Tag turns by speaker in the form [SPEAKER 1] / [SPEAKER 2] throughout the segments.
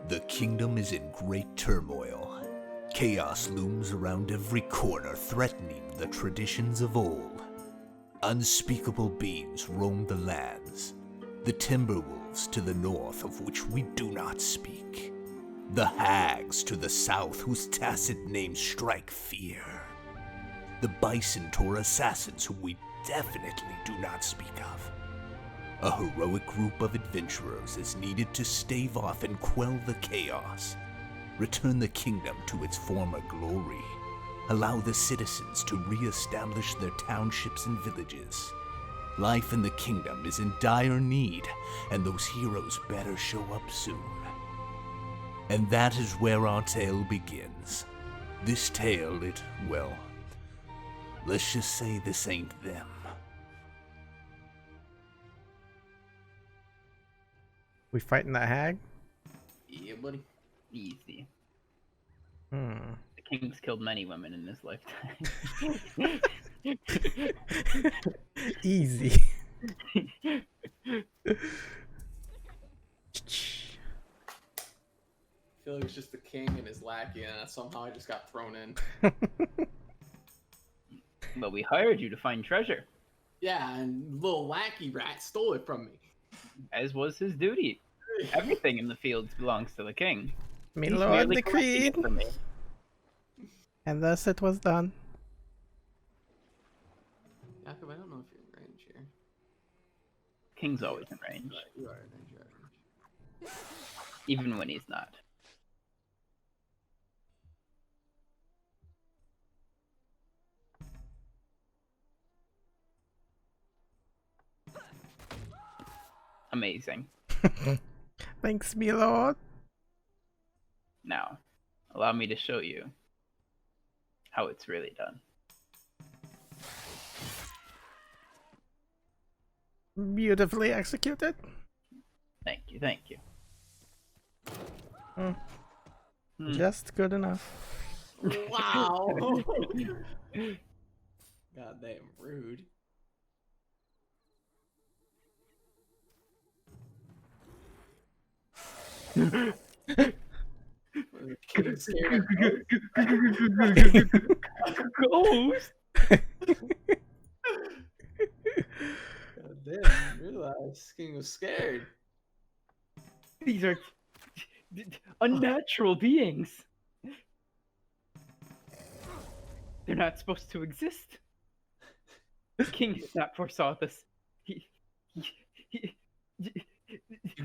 [SPEAKER 1] The kingdom is in great turmoil. Chaos looms around every corner, threatening the traditions of old. Unspeakable beings roam the lands, the timberwolves to the north, of which we do not speak, the hags to the south, whose tacit names strike fear, the bison or assassins whom we definitely do not speak of. A heroic group of adventurers is needed to stave off and quell the chaos, return the kingdom to its former glory, allow the citizens to re-establish their townships and villages. Life in the kingdom is in dire need, and those heroes better show up soon. And that is where our tale begins. This tale, well, let's just say this ain't them.
[SPEAKER 2] We fighting that hag?
[SPEAKER 3] Yeah, buddy. Easy.
[SPEAKER 2] Hmm.
[SPEAKER 3] The king's killed many women in his lifetime.
[SPEAKER 2] Easy.
[SPEAKER 4] I feel like it's just the king and his lackey, and somehow I just got thrown in.
[SPEAKER 3] But we hired you to find treasure,
[SPEAKER 4] Yeah, and little lackey rat stole it from me.
[SPEAKER 3] as was his duty. Everything in the fields belongs to the king.
[SPEAKER 2] Me
[SPEAKER 3] He's
[SPEAKER 2] lord
[SPEAKER 3] merely collecting
[SPEAKER 2] decreed,
[SPEAKER 3] it for me.
[SPEAKER 2] and thus it was done.
[SPEAKER 4] Jacob, I don't know if you're in range here.
[SPEAKER 3] King's always in range,
[SPEAKER 4] You are in range, you are in range.
[SPEAKER 3] even when he's not. Amazing.
[SPEAKER 2] Thanks, me lord.
[SPEAKER 3] Now, allow me to show you how it's really done.
[SPEAKER 2] Beautifully executed.
[SPEAKER 3] Thank you, thank you.
[SPEAKER 2] Hmm.
[SPEAKER 3] Hmm.
[SPEAKER 2] Just good enough.
[SPEAKER 4] Wow! Goddamn rude. Kid scared
[SPEAKER 3] Ghost!
[SPEAKER 4] Goddamn, I realized King was scared.
[SPEAKER 3] These are unnatural beings. They're not supposed to exist. The king did not foresaw this.
[SPEAKER 4] You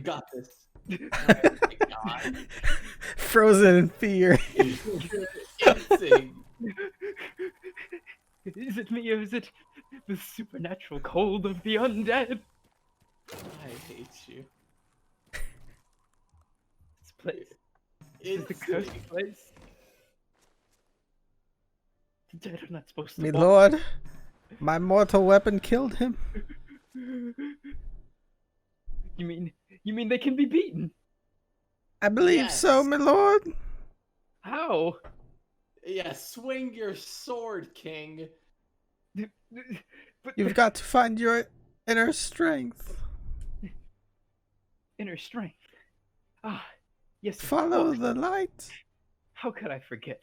[SPEAKER 4] got this. Oh my god.
[SPEAKER 2] Frozen in fear.
[SPEAKER 4] Insane.
[SPEAKER 3] Is it me or is it the supernatural cold of the undead?
[SPEAKER 4] I hate you.
[SPEAKER 3] This place. This is the cursed place. The dead are not supposed to
[SPEAKER 2] Me
[SPEAKER 3] walk.
[SPEAKER 2] lord, my mortal weapon killed him.
[SPEAKER 3] You mean they can be beaten?
[SPEAKER 2] I believe so,
[SPEAKER 4] Yes.
[SPEAKER 2] my lord.
[SPEAKER 3] How?
[SPEAKER 4] Yeah, swing your sword, King.
[SPEAKER 3] But
[SPEAKER 2] You've got to find your inner strength.
[SPEAKER 3] inner strength. Ah, yes. of
[SPEAKER 2] Follow
[SPEAKER 3] course.
[SPEAKER 2] the light.
[SPEAKER 3] How could I forget?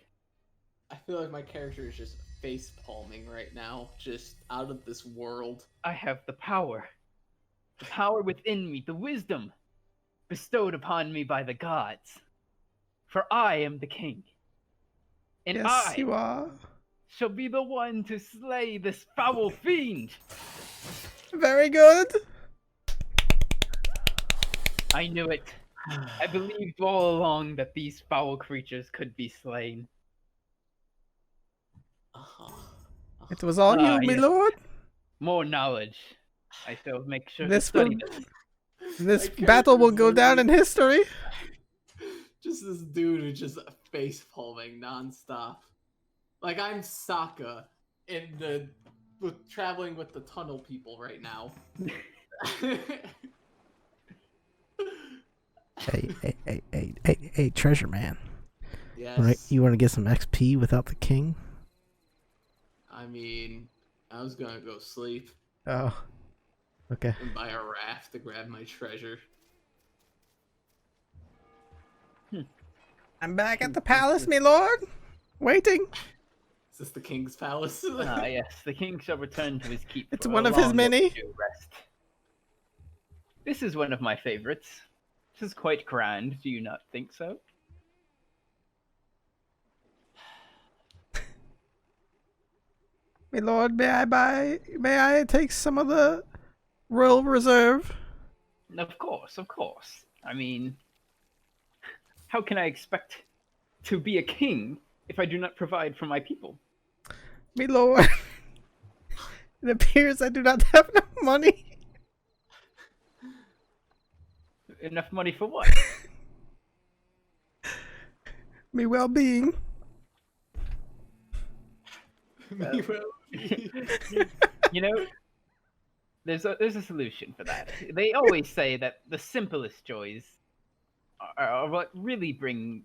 [SPEAKER 4] I feel like my character is just face palming right now, just out of this world.
[SPEAKER 3] I have the power. The power within me, the wisdom bestowed upon me by the gods. For I am the king. And
[SPEAKER 2] Yes,
[SPEAKER 3] I
[SPEAKER 2] you are.
[SPEAKER 3] shall be the one to slay this foul fiend.
[SPEAKER 2] Very good.
[SPEAKER 3] I knew it. I believed all along that these foul creatures could be slain.
[SPEAKER 2] It was all
[SPEAKER 3] Ah,
[SPEAKER 2] you, my
[SPEAKER 3] yes.
[SPEAKER 2] lord.
[SPEAKER 3] More knowledge. I shall make sure
[SPEAKER 2] This
[SPEAKER 3] to study
[SPEAKER 2] will-
[SPEAKER 3] this.
[SPEAKER 2] This
[SPEAKER 4] My
[SPEAKER 2] battle will
[SPEAKER 4] character
[SPEAKER 2] go
[SPEAKER 4] is
[SPEAKER 2] down in
[SPEAKER 4] literally-
[SPEAKER 2] history.
[SPEAKER 4] Just this dude who's just face palming nonstop. Like I'm Sokka in traveling with the tunnel people right now.
[SPEAKER 2] Hey, treasure man.
[SPEAKER 4] Yes.
[SPEAKER 2] Right, you want to get some XP without the king?
[SPEAKER 4] I mean, I was gonna go sleep
[SPEAKER 2] Oh, okay.
[SPEAKER 4] and buy a raft to grab my treasure.
[SPEAKER 2] I'm back at the palace, my lord. Waiting.
[SPEAKER 4] Is this the king's palace?
[SPEAKER 3] Ah, yes, the king shall return to his keep.
[SPEAKER 2] It's
[SPEAKER 3] for
[SPEAKER 2] one
[SPEAKER 3] a
[SPEAKER 2] of his
[SPEAKER 3] long
[SPEAKER 2] many.
[SPEAKER 3] overdue rest. This is one of my favorites. This is quite grand, do you not think so?
[SPEAKER 2] My lord, may I take some of the royal reserve?
[SPEAKER 3] Of course, of course. I mean, how can I expect to be a king if I do not provide for my people?
[SPEAKER 2] My lord, it appears I do not have enough money.
[SPEAKER 3] Enough money for what?
[SPEAKER 2] Me well-being.
[SPEAKER 3] You know, there's a solution for that. They always say that the simplest joys are what really bring.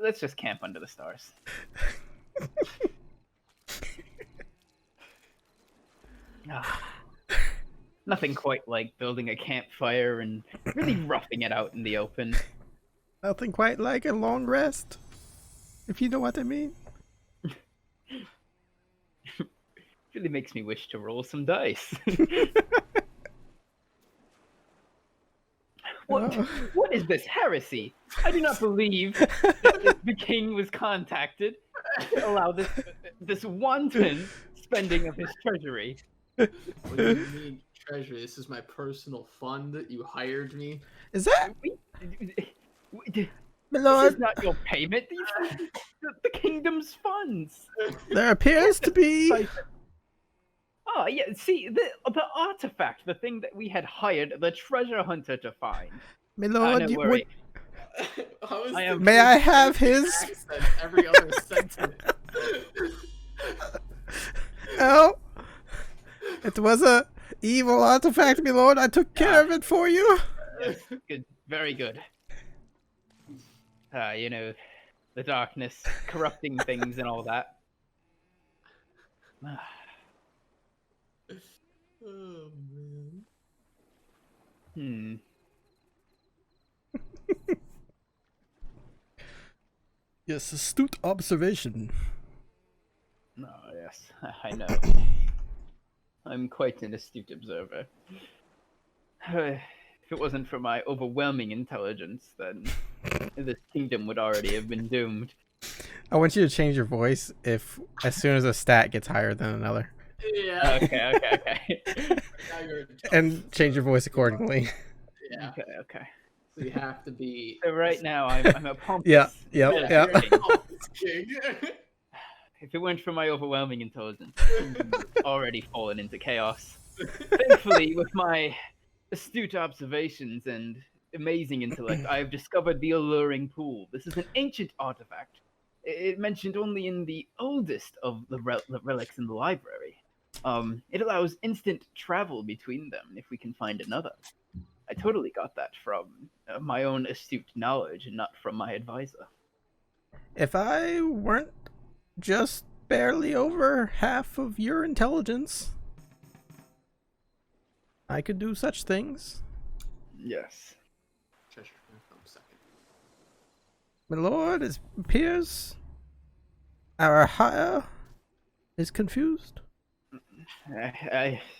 [SPEAKER 3] Let's just camp under the stars. Nothing quite like building a campfire and really roughing it out in the open.
[SPEAKER 2] Nothing quite like a long rest, if you know what I mean.
[SPEAKER 3] Really makes me wish to roll some dice. What is this heresy? I do not believe that the king was contacted to allow this wanton spending of his treasury.
[SPEAKER 4] What do you mean treasury? This is my personal fund. You hired me.
[SPEAKER 2] Is that,
[SPEAKER 3] This
[SPEAKER 2] my
[SPEAKER 3] is
[SPEAKER 2] lord?
[SPEAKER 3] not your payment. These are the kingdom's funds.
[SPEAKER 2] There appears to be.
[SPEAKER 3] Oh yeah, see the artifact, the thing that we had hired the treasure hunter to find.
[SPEAKER 2] My lord,
[SPEAKER 3] No worry.
[SPEAKER 2] May I have his?
[SPEAKER 4] Accent every other sentence.
[SPEAKER 2] Oh, it was a evil artifact, my lord. I took care of it for you.
[SPEAKER 3] Yes, good, very good. You know, the darkness corrupting things and all that.
[SPEAKER 4] Oh man.
[SPEAKER 3] Hmm.
[SPEAKER 2] Yes, astute observation.
[SPEAKER 3] Oh, yes, I know. I'm quite an astute observer. If it wasn't for my overwhelming intelligence, then this kingdom would already have been doomed.
[SPEAKER 2] I want you to change your voice as soon as a stat gets higher than another,
[SPEAKER 4] Yeah.
[SPEAKER 3] Okay.
[SPEAKER 4] Now you're
[SPEAKER 2] and change your voice accordingly.
[SPEAKER 4] yeah.
[SPEAKER 3] Okay.
[SPEAKER 4] So you have to be.
[SPEAKER 3] So right now, I'm a pompous.
[SPEAKER 2] Yeah, yep.
[SPEAKER 3] king.
[SPEAKER 4] Oh, this king.
[SPEAKER 3] If it weren't for my overwhelming intelligence, I'd already fallen into chaos. Thankfully, with my astute observations and amazing intellect, I have discovered the alluring pool. This is an ancient artifact. It mentioned only in the oldest of the relics in the library. It allows instant travel between them if we can find another. I totally got that from my own astute knowledge and not from my advisor.
[SPEAKER 2] If I weren't just barely over half of your intelligence, I could do such things.
[SPEAKER 3] Yes.
[SPEAKER 4] Treasure from second.
[SPEAKER 2] My lord, it appears our hire is confused.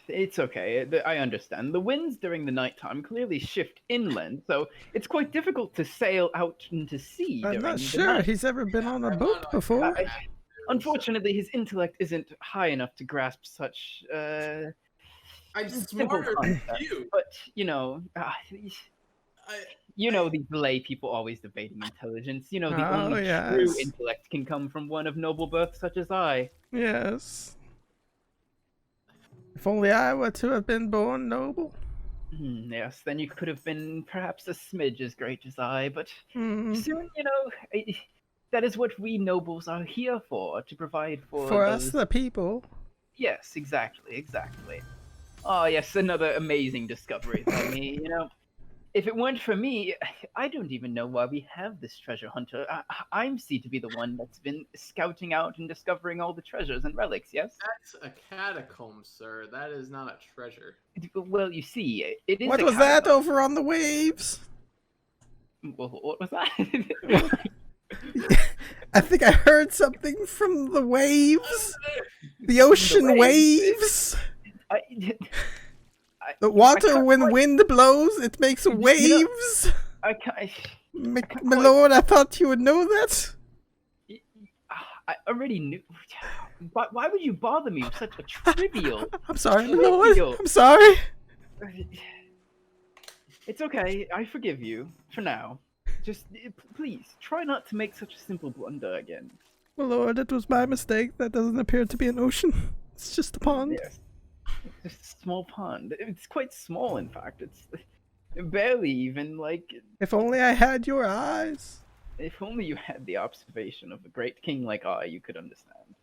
[SPEAKER 3] It's okay. I understand. The winds during the nighttime clearly shift inland, so it's quite difficult to sail out into sea
[SPEAKER 2] I'm
[SPEAKER 3] during
[SPEAKER 2] not
[SPEAKER 3] the
[SPEAKER 2] sure
[SPEAKER 3] night.
[SPEAKER 2] he's ever been on a boat before.
[SPEAKER 3] Unfortunately, his intellect isn't high enough to grasp such
[SPEAKER 4] I'm
[SPEAKER 3] simple
[SPEAKER 4] smarter than
[SPEAKER 3] concepts.
[SPEAKER 4] you.
[SPEAKER 3] But you know,
[SPEAKER 4] I,
[SPEAKER 3] these lay people always debating intelligence. You know, the
[SPEAKER 2] Oh,
[SPEAKER 3] only
[SPEAKER 2] yes.
[SPEAKER 3] true intellect can come from one of noble birth such as I.
[SPEAKER 2] Yes. If only I were to have been born noble.
[SPEAKER 3] Yes, then you could have been perhaps a smidge as great as I, but
[SPEAKER 2] Hmm.
[SPEAKER 3] soon, you know, that is what we nobles are here for, to provide for
[SPEAKER 2] For
[SPEAKER 3] those...
[SPEAKER 2] us, the people.
[SPEAKER 3] Yes, exactly. Oh, yes, another amazing discovery by me, you know. If it weren't for me, I don't even know why we have this treasure hunter. I'm seen to be the one that's been scouting out and discovering all the treasures and relics, yes?
[SPEAKER 4] that's a catacomb, sir. That is not a treasure.
[SPEAKER 3] Well, you see, it is
[SPEAKER 2] What
[SPEAKER 3] a
[SPEAKER 2] was that
[SPEAKER 3] catacomb.
[SPEAKER 2] over on the waves?
[SPEAKER 3] Well, what was that?
[SPEAKER 2] I think I heard something from the waves. The ocean waves.
[SPEAKER 3] I,
[SPEAKER 2] The water,
[SPEAKER 3] can't
[SPEAKER 2] when
[SPEAKER 3] quite-
[SPEAKER 2] wind blows, it makes
[SPEAKER 3] know-
[SPEAKER 2] waves.
[SPEAKER 3] I can't.
[SPEAKER 2] My lord, I thought you would know that.
[SPEAKER 3] I already knew. Why would you bother me with such a trivial?
[SPEAKER 2] I'm sorry, my
[SPEAKER 3] trivial-
[SPEAKER 2] lord. I'm sorry.
[SPEAKER 3] It's okay. I forgive you for now. Just please try not to make such a simple blunder again.
[SPEAKER 2] My lord, it was my mistake. That doesn't appear to be an ocean. It's just a pond.
[SPEAKER 3] Yes. It's just a small pond. It's quite small, in fact. It's barely even like.
[SPEAKER 2] If only I had your eyes.
[SPEAKER 3] If only you had the observation of a great king like I, you could understand.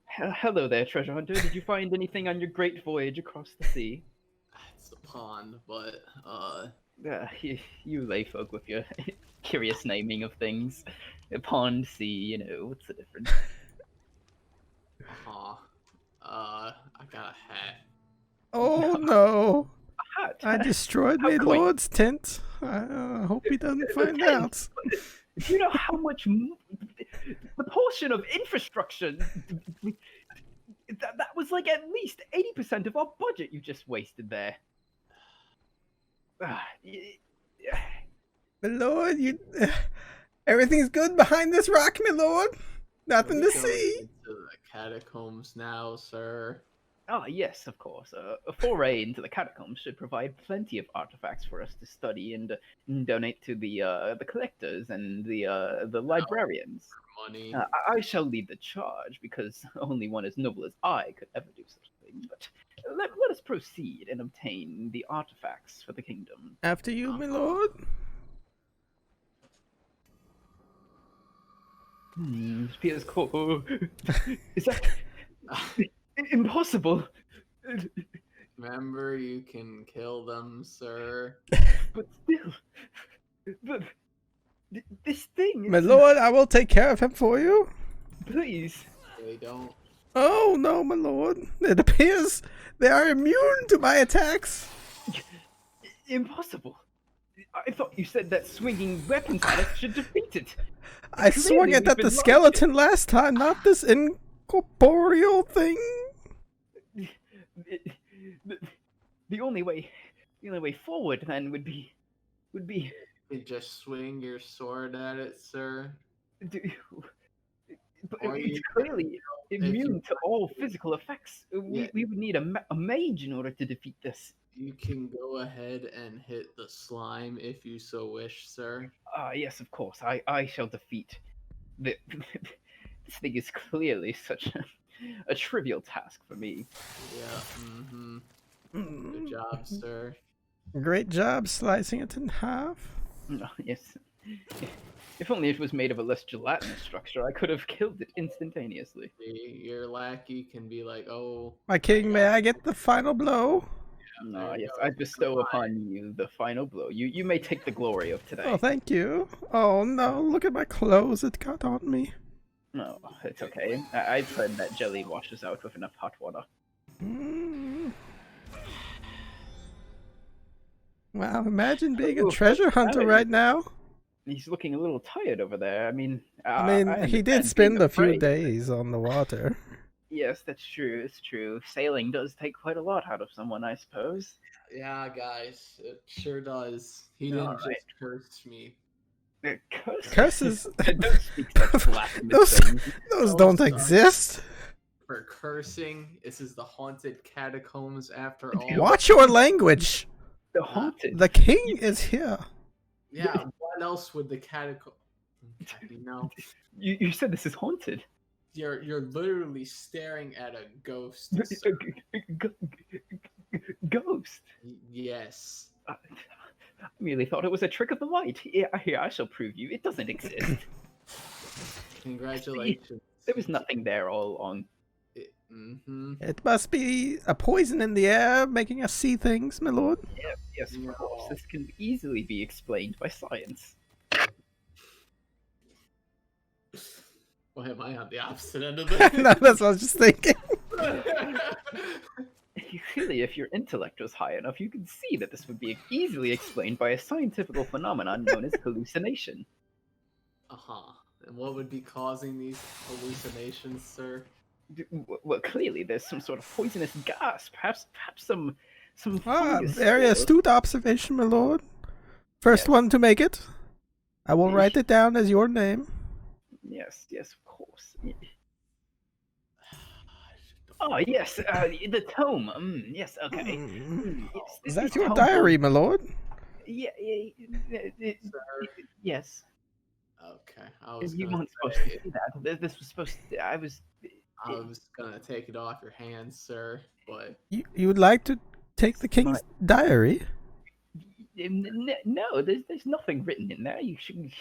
[SPEAKER 3] Hello there, treasure hunter. Did you find anything on your great voyage across the sea?
[SPEAKER 4] It's a pond, but
[SPEAKER 3] You layfolk with your curious naming of things. A pond, sea, you know, what's the difference?
[SPEAKER 4] I got a hat.
[SPEAKER 2] Oh no.
[SPEAKER 3] A hat.
[SPEAKER 2] I destroyed
[SPEAKER 3] How
[SPEAKER 2] my
[SPEAKER 3] quaint.
[SPEAKER 2] lord's tent. I hope he doesn't find
[SPEAKER 3] tent.
[SPEAKER 2] out.
[SPEAKER 3] Do you know how much the portion of infrastructure that was like at least 80% of our budget you just wasted there?
[SPEAKER 2] My lord, everything's good behind this rock, my lord. Nothing to
[SPEAKER 4] We're going
[SPEAKER 2] see.
[SPEAKER 4] into the catacombs now, sir.
[SPEAKER 3] Ah, yes, of course. A foray into the catacombs should provide plenty of artifacts for us to study and donate to the collectors and the librarians.
[SPEAKER 4] Money.
[SPEAKER 3] I shall lead the charge because only one as noble as I could ever do such a thing. But let us proceed and obtain the artifacts for the kingdom.
[SPEAKER 2] After you, my lord.
[SPEAKER 3] Peter's cool. Is that impossible?
[SPEAKER 4] Remember, you can kill them, sir.
[SPEAKER 3] But still, this thing.
[SPEAKER 2] My lord, I will take care of him for you.
[SPEAKER 3] Please.
[SPEAKER 4] They don't.
[SPEAKER 2] Oh no, my lord. It appears they are immune to my attacks.
[SPEAKER 3] Impossible. I thought you said that swinging weapons at us should defeat it.
[SPEAKER 2] I swung
[SPEAKER 3] Clearly
[SPEAKER 2] it
[SPEAKER 3] we've
[SPEAKER 2] at
[SPEAKER 3] been
[SPEAKER 2] the
[SPEAKER 3] lost.
[SPEAKER 2] skeleton last time, not this incorporeal thing.
[SPEAKER 3] The only way forward then would be.
[SPEAKER 4] You just swing your sword at it, sir.
[SPEAKER 3] But
[SPEAKER 4] Or
[SPEAKER 3] it's
[SPEAKER 4] you-
[SPEAKER 3] clearly immune to all physical effects.
[SPEAKER 4] Yeah.
[SPEAKER 3] We would need a mage in order to defeat this.
[SPEAKER 4] You can go ahead and hit the slime if you so wish, sir.
[SPEAKER 3] Yes, of course. I shall defeat the. This thing is clearly such a trivial task for me.
[SPEAKER 4] Yeah, Good job, sir.
[SPEAKER 2] Great job slicing it in half.
[SPEAKER 3] No, yes. If only it was made of a less gelatinous structure, I could have killed it instantaneously.
[SPEAKER 4] Your lackey can be like, oh,
[SPEAKER 2] My king, may I get the final blow?
[SPEAKER 3] No,
[SPEAKER 4] there you
[SPEAKER 3] yes,
[SPEAKER 4] go.
[SPEAKER 3] I bestow upon you the final blow. You may take the glory of today.
[SPEAKER 2] Oh, thank you. Oh no, look at my clothes it got on me.
[SPEAKER 3] No, it's okay. I've heard that jelly washes out with enough hot water.
[SPEAKER 2] Mm. Wow, imagine being a
[SPEAKER 3] Ooh,
[SPEAKER 2] treasure hunter
[SPEAKER 3] that
[SPEAKER 2] right now.
[SPEAKER 3] He's looking a little tired over there. I mean,
[SPEAKER 2] I mean, he
[SPEAKER 3] understand
[SPEAKER 2] did spend
[SPEAKER 3] being
[SPEAKER 2] a few
[SPEAKER 3] afraid.
[SPEAKER 2] days on the water.
[SPEAKER 3] Yes, that's true. It's true. Sailing does take quite a lot out of someone, I suppose.
[SPEAKER 4] yeah, guys, it sure does. He didn't
[SPEAKER 3] Alright.
[SPEAKER 4] just curse me.
[SPEAKER 2] Curses,
[SPEAKER 3] Don't speak such blasphemous
[SPEAKER 2] Those-
[SPEAKER 3] things.
[SPEAKER 2] those
[SPEAKER 4] Oh,
[SPEAKER 2] don't
[SPEAKER 4] sorry.
[SPEAKER 2] exist.
[SPEAKER 4] For cursing, this is the haunted catacombs after all.
[SPEAKER 2] Watch your language.
[SPEAKER 3] The haunted.
[SPEAKER 2] The king is here.
[SPEAKER 4] Yeah, what else would the catacomb? You know,
[SPEAKER 3] You said this is haunted.
[SPEAKER 4] you're literally staring at a ghost.
[SPEAKER 3] A
[SPEAKER 4] sir.
[SPEAKER 3] Ghost.
[SPEAKER 4] Yes.
[SPEAKER 3] I merely thought it was a trick of the light. Here, I shall prove you. It doesn't exist.
[SPEAKER 4] Congratulations.
[SPEAKER 3] There was nothing there all along.
[SPEAKER 2] It must be a poison in the air making us see things, my lord.
[SPEAKER 3] Yes, of
[SPEAKER 4] No.
[SPEAKER 3] course. This can easily be explained by science.
[SPEAKER 4] Why am I on the opposite end of this?
[SPEAKER 2] No, that's what I was just thinking.
[SPEAKER 3] clearly, if your intellect was high enough, you could see that this would be easily explained by a scientific phenomenon known as hallucination.
[SPEAKER 4] Uh-huh. And what would be causing these hallucinations, sir?
[SPEAKER 3] Well, clearly, there's some sort of poisonous gas, perhaps some
[SPEAKER 2] Ah,
[SPEAKER 3] fungus.
[SPEAKER 2] very astute observation, my lord. First
[SPEAKER 3] Yes.
[SPEAKER 2] one to make it. I will write it down as your name.
[SPEAKER 3] Yes, of course. Oh, yes, the tome. Yes, okay. Yes,
[SPEAKER 2] Is
[SPEAKER 3] this
[SPEAKER 2] that your
[SPEAKER 3] tome-
[SPEAKER 2] diary, my lord?
[SPEAKER 3] Yeah,
[SPEAKER 4] Sir?
[SPEAKER 3] yes.
[SPEAKER 4] Okay. I was
[SPEAKER 3] You
[SPEAKER 4] gonna
[SPEAKER 3] weren't supposed
[SPEAKER 4] say,
[SPEAKER 3] to do that. This was supposed to.
[SPEAKER 4] I was gonna take it off your hands, sir, but
[SPEAKER 2] You would like to take the king's diary?
[SPEAKER 3] No, there's nothing written in there. You should.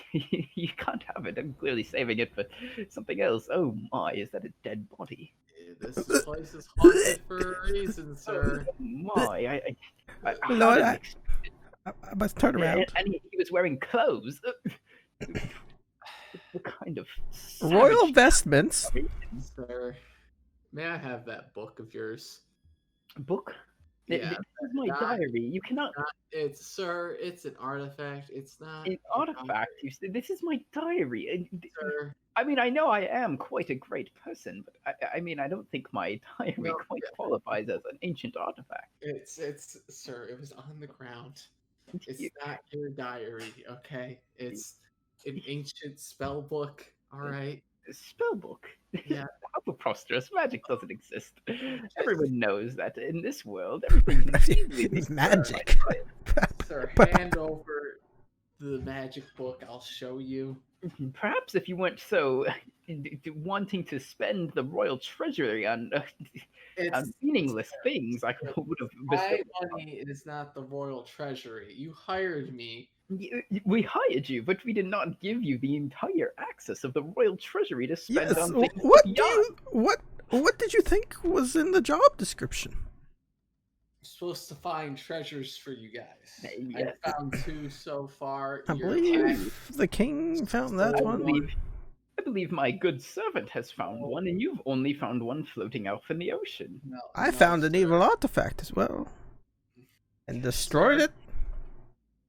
[SPEAKER 3] You can't have it. I'm clearly saving it for something else. Oh my, is that a dead body?
[SPEAKER 4] this place is haunted for a reason, sir.
[SPEAKER 3] Oh my, I
[SPEAKER 2] My lord,
[SPEAKER 3] hardly
[SPEAKER 2] I must turn around.
[SPEAKER 3] And he was wearing clothes. What kind of
[SPEAKER 2] Royal
[SPEAKER 3] savage-
[SPEAKER 2] vestments?
[SPEAKER 4] Sir, may I have that book of yours?
[SPEAKER 3] book?
[SPEAKER 4] Yeah,
[SPEAKER 3] This is my
[SPEAKER 4] that-
[SPEAKER 3] diary. You cannot.
[SPEAKER 4] It's an artifact. It's not
[SPEAKER 3] An artifact. This is my diary.
[SPEAKER 4] sir.
[SPEAKER 3] I mean, I know I am quite a great person, but I mean, I don't think my diary
[SPEAKER 4] No,
[SPEAKER 3] quite
[SPEAKER 4] yeah.
[SPEAKER 3] qualifies as an ancient artifact.
[SPEAKER 4] It's sir. It was on the ground. It's
[SPEAKER 3] You-
[SPEAKER 4] not your diary, okay? It's an ancient spell book. All right.
[SPEAKER 3] Spell book.
[SPEAKER 4] Yeah.
[SPEAKER 3] How preposterous! Magic doesn't exist. Everyone knows that in this world, everything is easily
[SPEAKER 2] Magic.
[SPEAKER 4] Sir, hand over the magic book. I'll show you.
[SPEAKER 3] Perhaps if you weren't so wanting to spend the royal treasury on
[SPEAKER 4] It's
[SPEAKER 3] meaningless things, I would have
[SPEAKER 4] my
[SPEAKER 3] bestowed.
[SPEAKER 4] money is not the royal treasury. You hired me.
[SPEAKER 3] We hired you, but we did not give you the entire access of the royal treasury to spend
[SPEAKER 2] Yes.
[SPEAKER 3] on things.
[SPEAKER 2] What do
[SPEAKER 3] beyond.
[SPEAKER 2] you what did you think was in the job description?
[SPEAKER 4] I'm supposed to find treasures for you guys.
[SPEAKER 3] Yes.
[SPEAKER 4] I found 2 so far.
[SPEAKER 2] I
[SPEAKER 4] You're
[SPEAKER 2] believe the king found that
[SPEAKER 3] I
[SPEAKER 2] one.
[SPEAKER 3] believe my good servant has found one, and you've only found one floating out in the ocean.
[SPEAKER 4] No,
[SPEAKER 2] I
[SPEAKER 4] no,
[SPEAKER 2] found an
[SPEAKER 4] sir.
[SPEAKER 2] evil artifact as well. And destroyed it.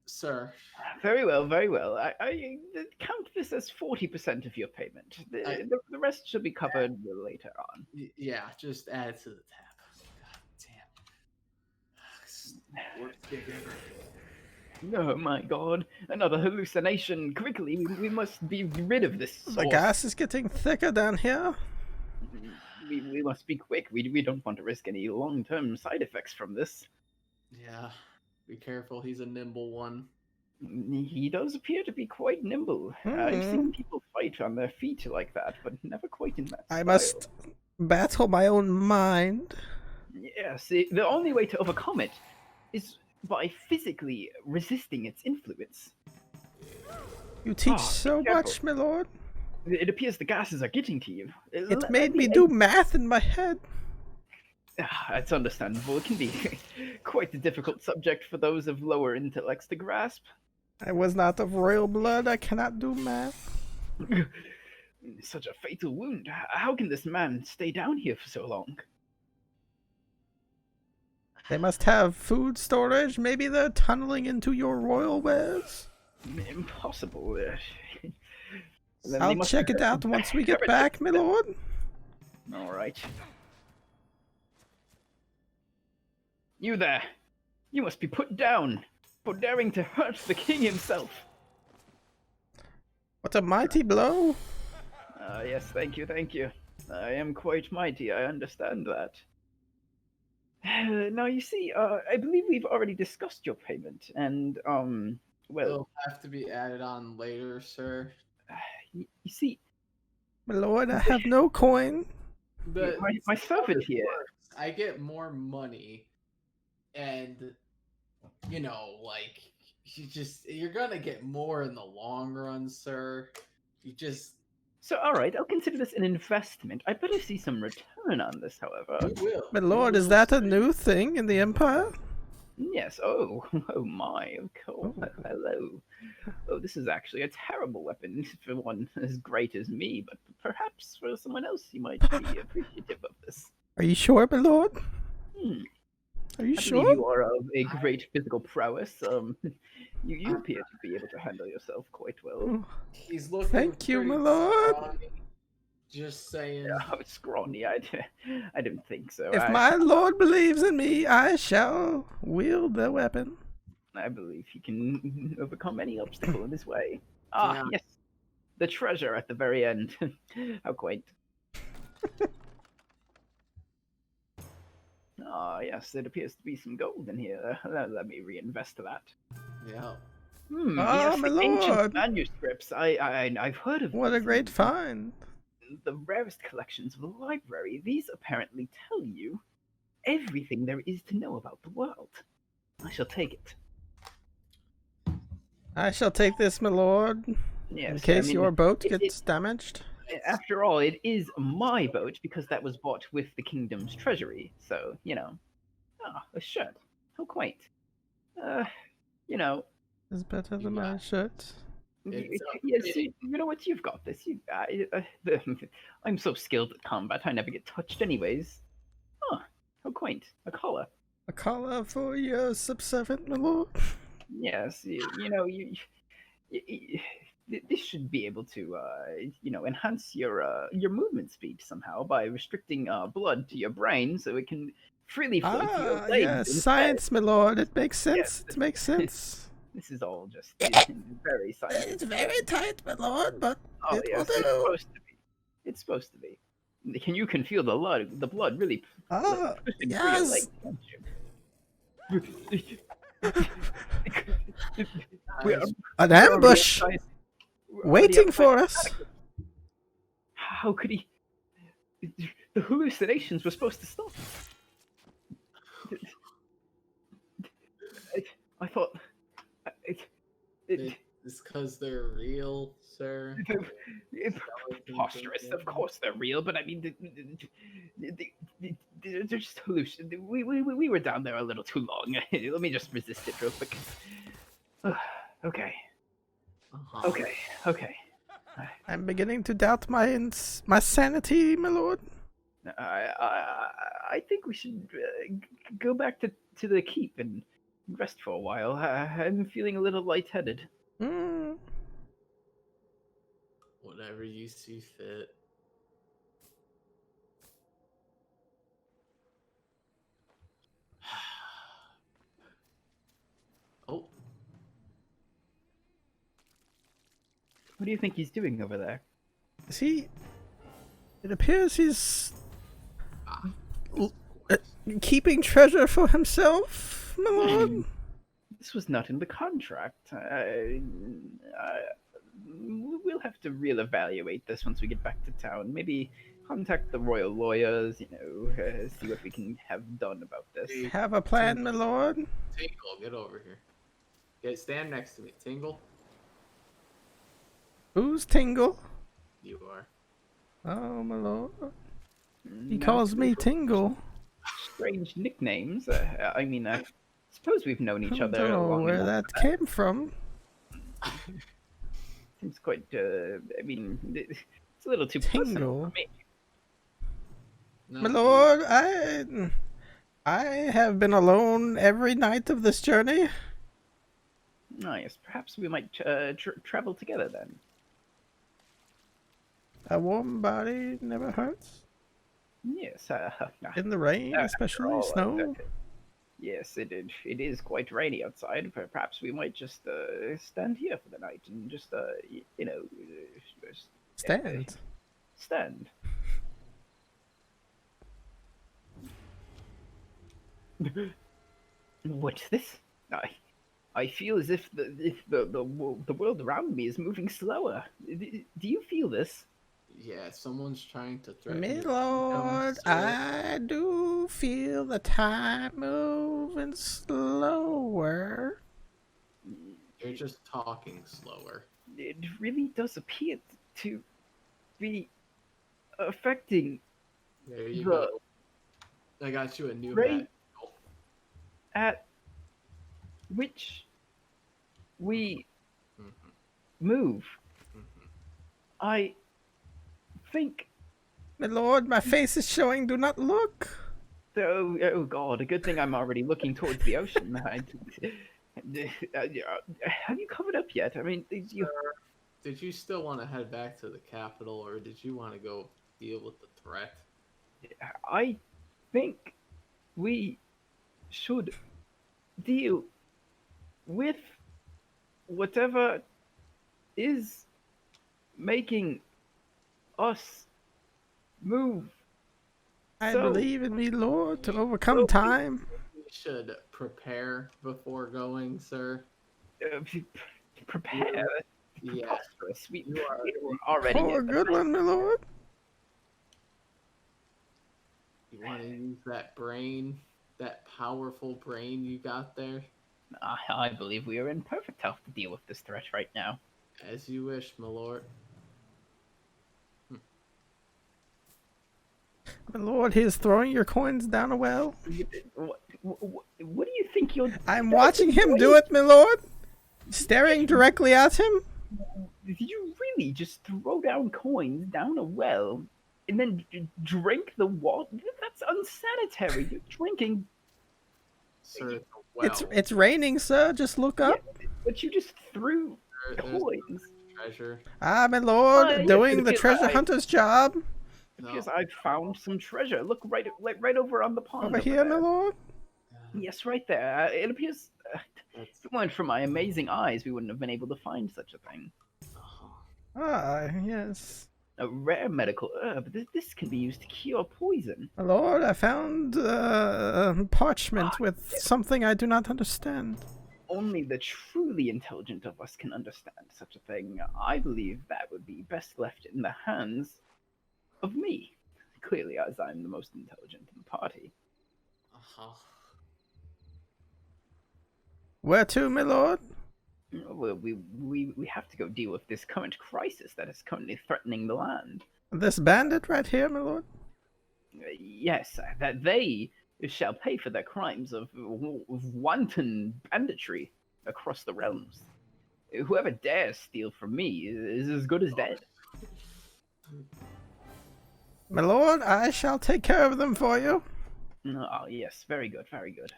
[SPEAKER 4] Sir,
[SPEAKER 3] Very well, very well. I count this as 40% of your payment. The rest should be covered later on.
[SPEAKER 4] yeah, just add it to the tab. God damn. Work together.
[SPEAKER 3] Oh my god, another hallucination. Quickly, we must be rid of this
[SPEAKER 2] The
[SPEAKER 3] source.
[SPEAKER 2] gas is getting thicker down here.
[SPEAKER 3] We must be quick. We don't want to risk any long-term side effects from this.
[SPEAKER 4] Yeah, be careful. He's a nimble one.
[SPEAKER 3] He does appear to be quite nimble. I've seen people fight on their feet like that, but never quite in that
[SPEAKER 2] I
[SPEAKER 3] style.
[SPEAKER 2] must battle my own mind.
[SPEAKER 3] Yes, the only way to overcome it is by physically resisting its influence.
[SPEAKER 2] You teach
[SPEAKER 3] Ah, be
[SPEAKER 2] so
[SPEAKER 3] careful.
[SPEAKER 2] much, my lord.
[SPEAKER 3] It appears the gases are getting to you.
[SPEAKER 2] It made me do math in my head.
[SPEAKER 3] It's understandable. It can be quite a difficult subject for those of lower intellects to grasp.
[SPEAKER 2] I was not of royal blood. I cannot do math.
[SPEAKER 3] Such a fatal wound. How can this man stay down here for so long?
[SPEAKER 2] They must have food storage. Maybe they're tunneling into your royal wares.
[SPEAKER 3] Impossible. Then they
[SPEAKER 2] I'll
[SPEAKER 3] must
[SPEAKER 2] check
[SPEAKER 3] have
[SPEAKER 2] it out
[SPEAKER 3] some
[SPEAKER 2] once we get
[SPEAKER 3] heretics
[SPEAKER 2] back, my
[SPEAKER 3] then.
[SPEAKER 2] lord.
[SPEAKER 3] All right. You there. You must be put down for daring to hurt the king himself.
[SPEAKER 2] What a mighty blow.
[SPEAKER 3] Yes, thank you, thank you. I am quite mighty, I understand that. Now, you see, I believe we've already discussed your payment, and, well,
[SPEAKER 4] It'll have to be added on later, sir.
[SPEAKER 3] you see,
[SPEAKER 2] My lord, I have no coin.
[SPEAKER 4] But
[SPEAKER 3] my servant here,
[SPEAKER 4] I get more money, and you know, like you're gonna get more in the long run, sir. You just
[SPEAKER 3] so alright, I'll consider this an investment. I better see some return on this, however.
[SPEAKER 4] you will.
[SPEAKER 2] My lord,
[SPEAKER 4] You
[SPEAKER 2] is
[SPEAKER 4] will,
[SPEAKER 2] that a
[SPEAKER 4] sir.
[SPEAKER 2] new thing in the Empire?
[SPEAKER 3] Yes, oh my, of course, hello. Oh, this is actually a terrible weapon for one as great as me, but perhaps for someone else you might be appreciative of this.
[SPEAKER 2] Are you sure, my lord? Are you
[SPEAKER 3] I believe
[SPEAKER 2] sure?
[SPEAKER 3] you are of a great physical prowess. You appear to be able to handle yourself quite well.
[SPEAKER 2] Oh,
[SPEAKER 4] He's looking
[SPEAKER 2] thank you, my
[SPEAKER 4] pretty
[SPEAKER 2] lord.
[SPEAKER 4] scrawny. Just saying.
[SPEAKER 3] Oh, scrawny. I don't think so.
[SPEAKER 2] If my lord believes in me, I shall wield the weapon.
[SPEAKER 3] I believe he can overcome any obstacle in his way. Ah,
[SPEAKER 4] Yeah.
[SPEAKER 3] yes. The treasure at the very end. How quaint. Ah, yes, there appears to be some gold in here. Let me reinvest that.
[SPEAKER 4] Yeah.
[SPEAKER 2] Ah,
[SPEAKER 3] Yes,
[SPEAKER 2] my
[SPEAKER 3] the ancient
[SPEAKER 2] lord.
[SPEAKER 3] manuscripts. I've heard of
[SPEAKER 2] What a
[SPEAKER 3] these
[SPEAKER 2] great
[SPEAKER 3] in
[SPEAKER 2] find.
[SPEAKER 3] the rarest collections of the library. These apparently tell you everything there is to know about the world. I shall take it.
[SPEAKER 2] I shall take this, my lord,
[SPEAKER 3] Yes,
[SPEAKER 2] in case your boat
[SPEAKER 3] it-
[SPEAKER 2] gets damaged.
[SPEAKER 3] after all, it is my boat because that was bought with the kingdom's treasury. So, a shirt. How quaint. You know,
[SPEAKER 2] It's better than my shirt.
[SPEAKER 3] yes, you know what? You've got this. I'm so skilled at combat, I never get touched, anyways. Oh, how quaint. A collar.
[SPEAKER 2] A collar for your subservient, my lord.
[SPEAKER 3] Yes, this should be able to, enhance your movement speed somehow by restricting blood to your brain so it can freely flow to your
[SPEAKER 2] Ah,
[SPEAKER 3] legs.
[SPEAKER 2] yes,
[SPEAKER 3] instead.
[SPEAKER 2] science, my lord. It makes sense.
[SPEAKER 3] Yes.
[SPEAKER 2] It makes sense.
[SPEAKER 3] This is all just very scientific.
[SPEAKER 2] It's very tight, my lord, but
[SPEAKER 3] Oh
[SPEAKER 2] it
[SPEAKER 3] yes,
[SPEAKER 2] will
[SPEAKER 3] it's
[SPEAKER 2] do.
[SPEAKER 3] supposed to be. It's supposed to be. You can feel the blood really
[SPEAKER 2] Ah,
[SPEAKER 3] pushing through your
[SPEAKER 2] yes.
[SPEAKER 3] legs, can't you? We are-
[SPEAKER 2] An
[SPEAKER 3] we are
[SPEAKER 2] ambush
[SPEAKER 3] already
[SPEAKER 2] waiting
[SPEAKER 3] outside
[SPEAKER 2] for
[SPEAKER 3] the
[SPEAKER 2] us.
[SPEAKER 3] attic. How could he? The hallucinations were supposed to stop. I thought.
[SPEAKER 4] It's because they're real, sir.
[SPEAKER 3] Preposterous. Of course they're real, but I mean, they're just hallucinations. We were down there a little too long. Let me just resist it real quick. Okay.
[SPEAKER 4] Uh-huh.
[SPEAKER 3] Okay.
[SPEAKER 2] I'm beginning to doubt my sanity, my lord.
[SPEAKER 3] I think we should go back to the keep and rest for a while. I'm feeling a little lightheaded.
[SPEAKER 2] Hmm.
[SPEAKER 4] Whatever you see fit. Oh,
[SPEAKER 3] What do you think he's doing over there?
[SPEAKER 2] Is he? It appears he's keeping treasure for himself, my lord.
[SPEAKER 3] This was not in the contract. We'll have to reevaluate this once we get back to town. Maybe contact the royal lawyers, see what we can have done about this.
[SPEAKER 2] Have a plan, my lord.
[SPEAKER 4] Tingle, get over here. Stand next to me. Tingle,
[SPEAKER 2] Who's Tingle?
[SPEAKER 4] you are.
[SPEAKER 2] Oh, my lord. He
[SPEAKER 3] Now,
[SPEAKER 2] calls me Tingle.
[SPEAKER 3] strange nicknames. I suppose we've known each
[SPEAKER 2] I
[SPEAKER 3] other
[SPEAKER 2] don't know
[SPEAKER 3] long
[SPEAKER 2] where
[SPEAKER 3] enough.
[SPEAKER 2] that came from.
[SPEAKER 3] Seems quite. It's a little too personal
[SPEAKER 2] Tingle.
[SPEAKER 3] for me.
[SPEAKER 4] No,
[SPEAKER 2] My lord, I have been alone every night of this journey.
[SPEAKER 3] Oh, yes, perhaps we might travel together then.
[SPEAKER 2] A warm body never hurts.
[SPEAKER 3] Yes.
[SPEAKER 2] In the rain,
[SPEAKER 3] After
[SPEAKER 2] especially
[SPEAKER 3] all,
[SPEAKER 2] snow.
[SPEAKER 3] Yes, it is quite rainy outside. Perhaps we might just stand here for the night and just just
[SPEAKER 2] Stand.
[SPEAKER 3] stand. What's this? I feel as if the world around me is moving slower. Do you feel this?
[SPEAKER 4] Yeah, someone's trying to threaten
[SPEAKER 2] My
[SPEAKER 4] your
[SPEAKER 2] lord,
[SPEAKER 4] kingdom, sir.
[SPEAKER 2] I do feel the time moving slower.
[SPEAKER 4] You're just talking slower.
[SPEAKER 3] It really does appear to be affecting
[SPEAKER 4] There you
[SPEAKER 3] the
[SPEAKER 4] go. I got you a new
[SPEAKER 3] rate
[SPEAKER 4] hat.
[SPEAKER 3] at which we
[SPEAKER 4] Mhm,
[SPEAKER 3] move.
[SPEAKER 4] mhm.
[SPEAKER 3] I think
[SPEAKER 2] My lord, my face is showing. Do not look.
[SPEAKER 3] Oh God! A good thing I'm already looking towards the ocean. Have you covered up yet? I mean, you.
[SPEAKER 4] Did you still want to head back to the capital, or did you want to go deal with the threat?
[SPEAKER 3] I think we should deal with whatever is making us move.
[SPEAKER 2] I
[SPEAKER 3] So-
[SPEAKER 2] believe in me, Lord, to overcome time.
[SPEAKER 4] We should prepare before going, sir.
[SPEAKER 3] Prepare.
[SPEAKER 4] Yeah.
[SPEAKER 3] Preposterous. We
[SPEAKER 4] You are-
[SPEAKER 3] we're already.
[SPEAKER 2] Oh, a good one, my Lord.
[SPEAKER 4] You want to use that brain, that powerful brain you got there?
[SPEAKER 3] I believe we are in perfect health to deal with this threat right now.
[SPEAKER 4] As you wish, my lord.
[SPEAKER 2] My Lord, he is throwing your coins down a well.
[SPEAKER 3] What do you think you're?
[SPEAKER 2] I'm watching him do it, my Lord. Staring directly at him.
[SPEAKER 3] Did you really just throw down coins down a well and then drink the water? That's unsanitary. You're drinking,
[SPEAKER 4] Sir, it's a well.
[SPEAKER 2] It's raining, sir. Just look up.
[SPEAKER 3] but you just threw
[SPEAKER 4] There's
[SPEAKER 3] coins.
[SPEAKER 4] treasure.
[SPEAKER 2] Ah, my Lord,
[SPEAKER 3] yes,
[SPEAKER 2] doing the
[SPEAKER 3] because
[SPEAKER 2] treasure
[SPEAKER 3] I-
[SPEAKER 2] hunter's job.
[SPEAKER 3] Because
[SPEAKER 4] No.
[SPEAKER 3] I found some treasure. Look right over on the pond.
[SPEAKER 2] Over here, my
[SPEAKER 3] there.
[SPEAKER 2] Lord.
[SPEAKER 3] Yes, right there. It appears.
[SPEAKER 4] That's,
[SPEAKER 3] If it weren't for my amazing eyes, we wouldn't have been able to find such a thing.
[SPEAKER 2] Ah, yes.
[SPEAKER 3] A rare medical herb. This can be used to cure poison.
[SPEAKER 2] My Lord, I found parchment with something I do not understand.
[SPEAKER 3] Only the truly intelligent of us can understand such a thing. I believe that would be best left in the hands of me. Clearly, as I'm the most intelligent in the party.
[SPEAKER 2] Where to, my Lord?
[SPEAKER 3] Well, we have to go deal with this current crisis that is currently threatening the land.
[SPEAKER 2] This bandit right here, my Lord.
[SPEAKER 3] Yes, that they shall pay for their crimes of wanton banditry across the realms. Whoever dares steal from me is as good as dead.
[SPEAKER 2] My Lord, I shall take care of them for you.
[SPEAKER 3] Oh, yes, very good, very good.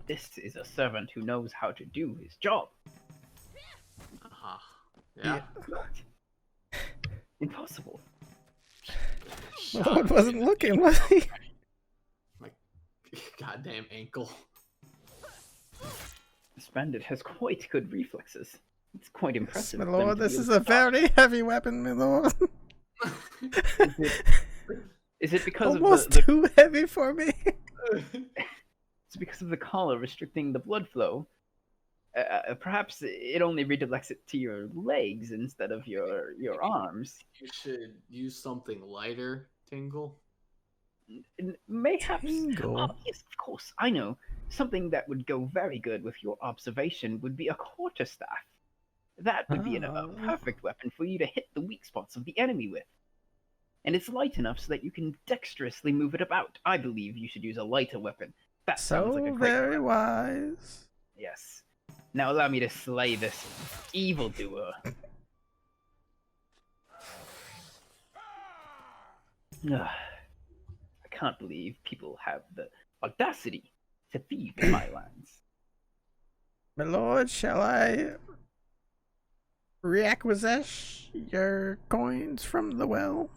[SPEAKER 3] This is a servant who knows how to do his job.
[SPEAKER 4] Yeah.
[SPEAKER 3] What? Impossible.
[SPEAKER 2] My Lord wasn't looking, was he?
[SPEAKER 4] My goddamn ankle.
[SPEAKER 3] This bandit has quite good reflexes. It's quite impressive.
[SPEAKER 2] My
[SPEAKER 3] of them
[SPEAKER 2] Lord,
[SPEAKER 3] to
[SPEAKER 2] this
[SPEAKER 3] be
[SPEAKER 2] is
[SPEAKER 3] able
[SPEAKER 2] a
[SPEAKER 3] to dodge.
[SPEAKER 2] very heavy weapon, my Lord.
[SPEAKER 3] Is it because
[SPEAKER 2] Almost
[SPEAKER 3] of the
[SPEAKER 2] too heavy for me.
[SPEAKER 3] it's because of the collar restricting the blood flow? Perhaps it only redirects it to your legs instead of your arms.
[SPEAKER 4] You should use something lighter, Tingle.
[SPEAKER 3] Mayhaps.
[SPEAKER 2] Tingle.
[SPEAKER 3] Oh, yes, of course. I know. Something that would go very good with your observation would be a quarterstaff. That would be a
[SPEAKER 2] Oh.
[SPEAKER 3] perfect weapon for you to hit the weak spots of the enemy with. And it's light enough so that you can dexterously move it about. I believe you should use a lighter weapon. That sounds like a
[SPEAKER 2] So
[SPEAKER 3] great
[SPEAKER 2] very
[SPEAKER 3] plan.
[SPEAKER 2] wise.
[SPEAKER 3] Yes. Now allow me to slay this evildoer. Ugh. I can't believe people have the audacity to thieve in my lands.
[SPEAKER 2] My Lord, shall I reacquisition your coins from the well?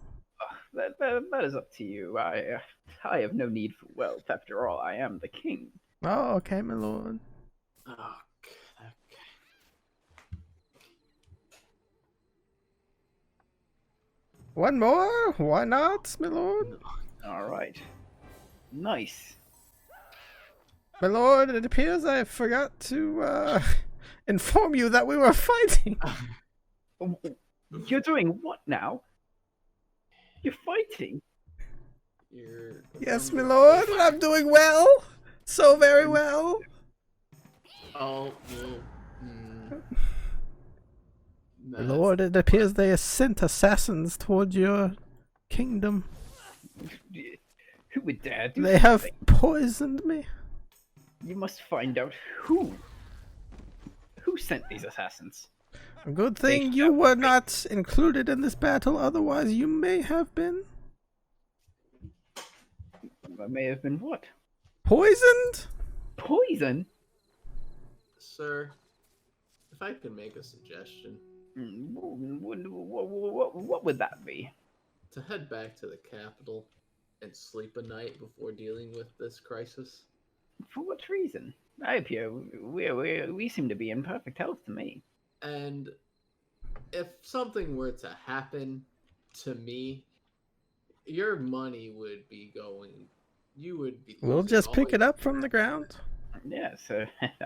[SPEAKER 3] That is up to you. I have no need for wealth. After all, I am the king.
[SPEAKER 2] Oh, okay, my Lord.
[SPEAKER 4] Oh, okay.
[SPEAKER 2] One more? Why not, my Lord?
[SPEAKER 3] All right. Nice.
[SPEAKER 2] My Lord, it appears I forgot to inform you that we were fighting.
[SPEAKER 3] You're doing what now? You're fighting.
[SPEAKER 4] You're
[SPEAKER 2] Yes, my Lord, and I'm doing well. So very well.
[SPEAKER 4] Oh, well,
[SPEAKER 2] My Lord, it appears they have sent assassins toward your kingdom.
[SPEAKER 3] Who would dare do
[SPEAKER 2] They have
[SPEAKER 3] something?
[SPEAKER 2] poisoned me.
[SPEAKER 3] You must find out who. Who sent these assassins?
[SPEAKER 2] Good thing you were not included in this battle, otherwise you may have been.
[SPEAKER 3] I may have been what?
[SPEAKER 2] Poisoned?
[SPEAKER 3] Poison?
[SPEAKER 4] Sir, if I could make a suggestion,
[SPEAKER 3] What would that be?
[SPEAKER 4] to head back to the capital and sleep a night before dealing with this crisis.
[SPEAKER 3] For what reason? I appear we seem to be in perfect health to me.
[SPEAKER 4] And if something were to happen to me, your money would be going. You would be.
[SPEAKER 2] We'll
[SPEAKER 4] losing
[SPEAKER 2] just
[SPEAKER 4] all
[SPEAKER 2] pick it
[SPEAKER 4] your-
[SPEAKER 2] up from the ground.
[SPEAKER 3] Yes,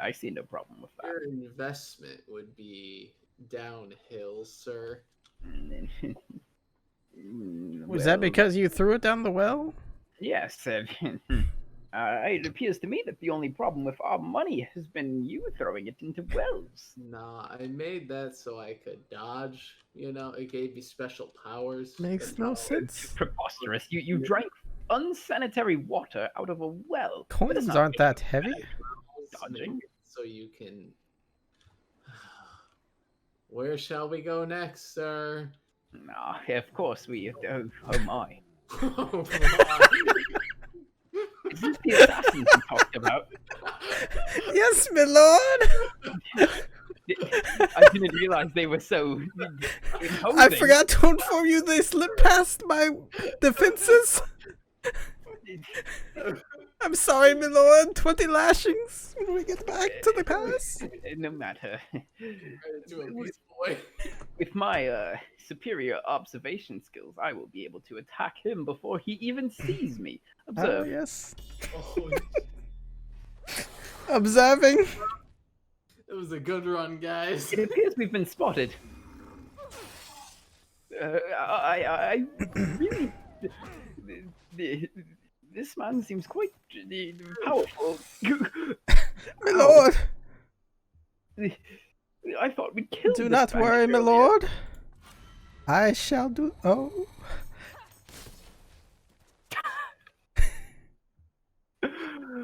[SPEAKER 3] I see no problem with that.
[SPEAKER 4] Your investment would be downhill, sir.
[SPEAKER 2] Was that because you threw it down the well?
[SPEAKER 3] Yes, it appears to me that the only problem with our money has been you throwing it into wells.
[SPEAKER 4] Nah, I made that so I could dodge. You know, it gave me special powers.
[SPEAKER 2] Makes
[SPEAKER 4] but
[SPEAKER 2] no sense.
[SPEAKER 3] Preposterous. You drank unsanitary water out of a well. That does
[SPEAKER 2] Coins
[SPEAKER 3] not
[SPEAKER 2] aren't
[SPEAKER 3] make
[SPEAKER 2] that
[SPEAKER 3] you
[SPEAKER 2] heavy.
[SPEAKER 3] dodging.
[SPEAKER 4] So you can. Where shall we go next, sir?
[SPEAKER 3] Nah, of course we. Oh my.
[SPEAKER 4] Oh,
[SPEAKER 3] Is this the assassins you talked about?
[SPEAKER 2] Yes, my lord!
[SPEAKER 3] I didn't realize they were so imposing.
[SPEAKER 2] I forgot to inform you they slipped past my defenses. I'm sorry, my lord. 20 lashings when we get back to the palace.
[SPEAKER 3] No matter.
[SPEAKER 4] to a peaceful way.
[SPEAKER 3] With my superior observation skills, I will be able to attack him before he even sees me.
[SPEAKER 2] Oh,
[SPEAKER 3] Observe.
[SPEAKER 2] yes.
[SPEAKER 4] Oh,
[SPEAKER 2] Observing.
[SPEAKER 4] it was a good run, guys.
[SPEAKER 3] It appears we've been spotted. I really. This man seems quite powerful.
[SPEAKER 2] My lord.
[SPEAKER 3] I thought we killed.
[SPEAKER 2] Do
[SPEAKER 3] this
[SPEAKER 2] not
[SPEAKER 3] bandit
[SPEAKER 2] worry, my
[SPEAKER 3] earlier.
[SPEAKER 2] lord. I shall do. Oh.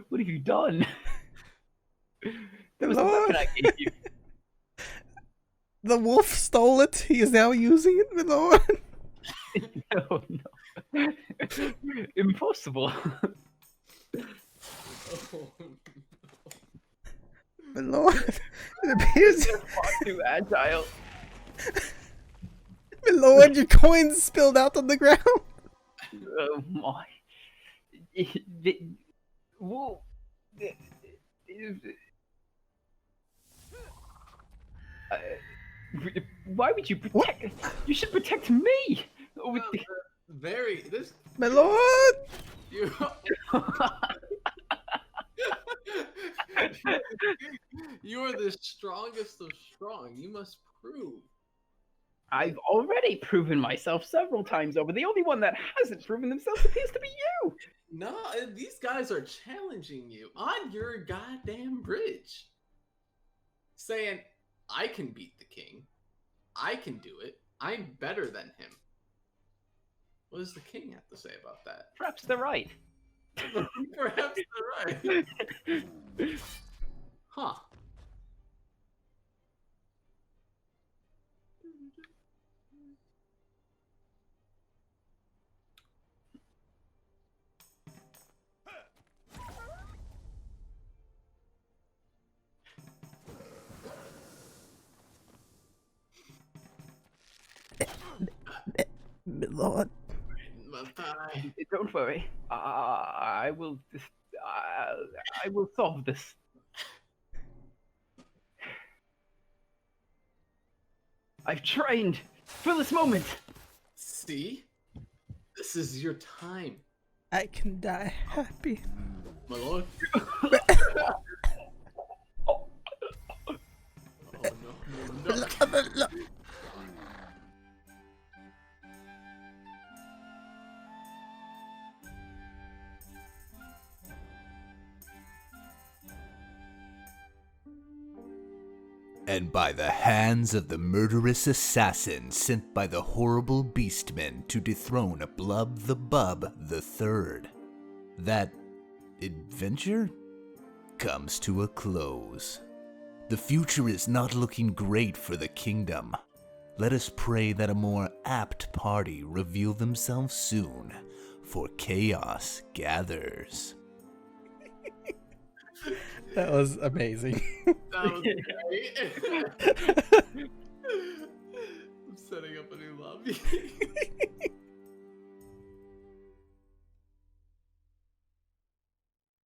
[SPEAKER 3] What have you done? That was the
[SPEAKER 2] Lord.
[SPEAKER 3] weapon I gave you.
[SPEAKER 2] The wolf stole it. He is now using it, my lord.
[SPEAKER 3] No, no. Impossible.
[SPEAKER 4] Oh,
[SPEAKER 2] My lord. It appears.
[SPEAKER 3] Far too agile.
[SPEAKER 2] My lord, your coins spilled out on the ground.
[SPEAKER 3] Oh my. Whoa. Why would you protect? You should protect me. With the...
[SPEAKER 4] very. This.
[SPEAKER 2] My lord.
[SPEAKER 4] You. You are the strongest of strong. You must prove.
[SPEAKER 3] I've already proven myself several times over. The only one that hasn't proven themselves appears to be you.
[SPEAKER 4] No, these guys are challenging you on your goddamn bridge. Saying, I can beat the king. I can do it. I'm better than him. What does the king have to say about that?
[SPEAKER 3] Perhaps they're right.
[SPEAKER 4] Perhaps they're right. Huh.
[SPEAKER 2] My lord.
[SPEAKER 4] My thigh.
[SPEAKER 3] Don't worry. I will. I will solve this. I've trained for this moment.
[SPEAKER 4] See? This is your time,
[SPEAKER 2] I can die happy.
[SPEAKER 4] my lord. Oh no, no, no.
[SPEAKER 1] And by the hands of the murderous assassin sent by the horrible beastmen to dethrone Blub the Bub the Third, that adventure comes to a close. The future is not looking great for the kingdom. Let us pray that a more apt party reveal themselves soon, for chaos gathers.
[SPEAKER 2] That was amazing.
[SPEAKER 4] That was great. I'm setting up a new lobby.